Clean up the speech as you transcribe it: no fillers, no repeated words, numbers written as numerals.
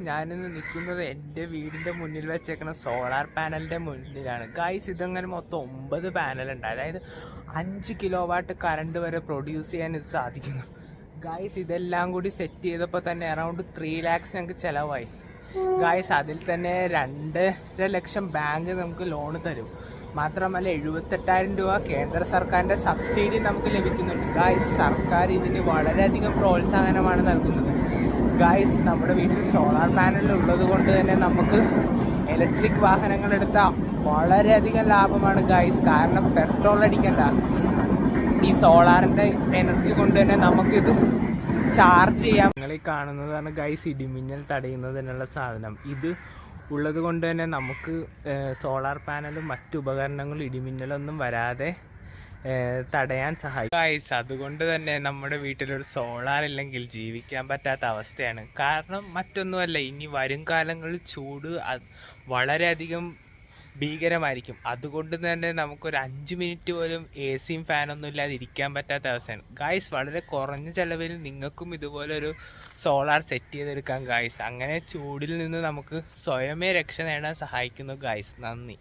ഞാനിന്ന് നിൽക്കുന്നത് എൻ്റെ വീടിൻ്റെ മുന്നിൽ വെച്ചേക്കുന്ന സോളാർ പാനലിൻ്റെ മുന്നിലാണ് ഗായ്സ്. ഇതങ്ങനെ മൊത്തം 9 പാനലുണ്ട്. അതായത് 5 കിലോ വാട്ട് കറണ്ട് വരെ പ്രൊഡ്യൂസ് ചെയ്യാൻ ഇത് സാധിക്കുന്നു ഗായ്സ്. ഇതെല്ലാം കൂടി സെറ്റ് ചെയ്തപ്പോൾ തന്നെ അറൗണ്ട് 3 lakhs ഞങ്ങൾക്ക് ചിലവായി ഗായ്സ്. അതിൽ തന്നെ 2.5 ലക്ഷം ബാങ്ക് നമുക്ക് ലോണ് തരും. മാത്രമല്ല 78,000 രൂപ കേന്ദ്ര സർക്കാരിൻ്റെ സബ്സിഡി നമുക്ക് ലഭിക്കുന്നുണ്ട് ഗായ്സ്. സർക്കാർ ഇതിന് വളരെയധികം പ്രോത്സാഹനമാണ് നൽകുന്നത് ഗായ്സ്. നമ്മുടെ വീട്ടിൽ സോളാർ പാനൽ ഉള്ളത് കൊണ്ട് തന്നെ നമുക്ക് ഇലക്ട്രിക് വാഹനങ്ങൾ എടുത്താൽ വളരെയധികം ലാഭമാണ് ഗായ്സ്. കാരണം പെട്രോൾ അടിക്കണ്ട, ഈ സോളാറിൻ്റെ എനർജി കൊണ്ട് തന്നെ നമുക്കിത് ചാർജ് ചെയ്യാം. നിങ്ങൾ ഈ കാണുന്നതാണ് ഗായ്സ് ഇടിമിന്നൽ തടയുന്നതിനുള്ള സാധനം. ഇത് ഉള്ളത് കൊണ്ട് തന്നെ നമുക്ക് സോളാർ പാനലും മറ്റു ഉപകരണങ്ങളും ഇടിമിന്നലൊന്നും വരാതെ തടയാൻ സഹായിക്കും ഗായ്സ്. അതുകൊണ്ട് തന്നെ നമ്മുടെ വീട്ടിലൊരു സോളാർ ഇല്ലെങ്കിൽ ജീവിക്കാൻ പറ്റാത്ത അവസ്ഥയാണ്. കാരണം മറ്റൊന്നുമല്ല, ഇനി വരും കാലങ്ങളിൽ ചൂട് വളരെയധികം ഭീകരമായിരിക്കും. അതുകൊണ്ട് തന്നെ നമുക്കൊരു 5 മിനിറ്റ് പോലും സിയും ഫാനൊന്നും ഇല്ലാതെ ഇരിക്കാൻ പറ്റാത്ത അവസ്ഥയാണ് ഗായ്സ്. വളരെ കുറഞ്ഞ ചിലവിൽ നിങ്ങൾക്കും ഇതുപോലൊരു സോളാർ സെറ്റ് ചെയ്തെടുക്കാം ഗായ്സ്. അങ്ങനെ ചൂടിൽ നിന്ന് നമുക്ക് സ്വയമേ രക്ഷ നേടാൻ സഹായിക്കുന്നു ഗായ്സ്. നന്ദി.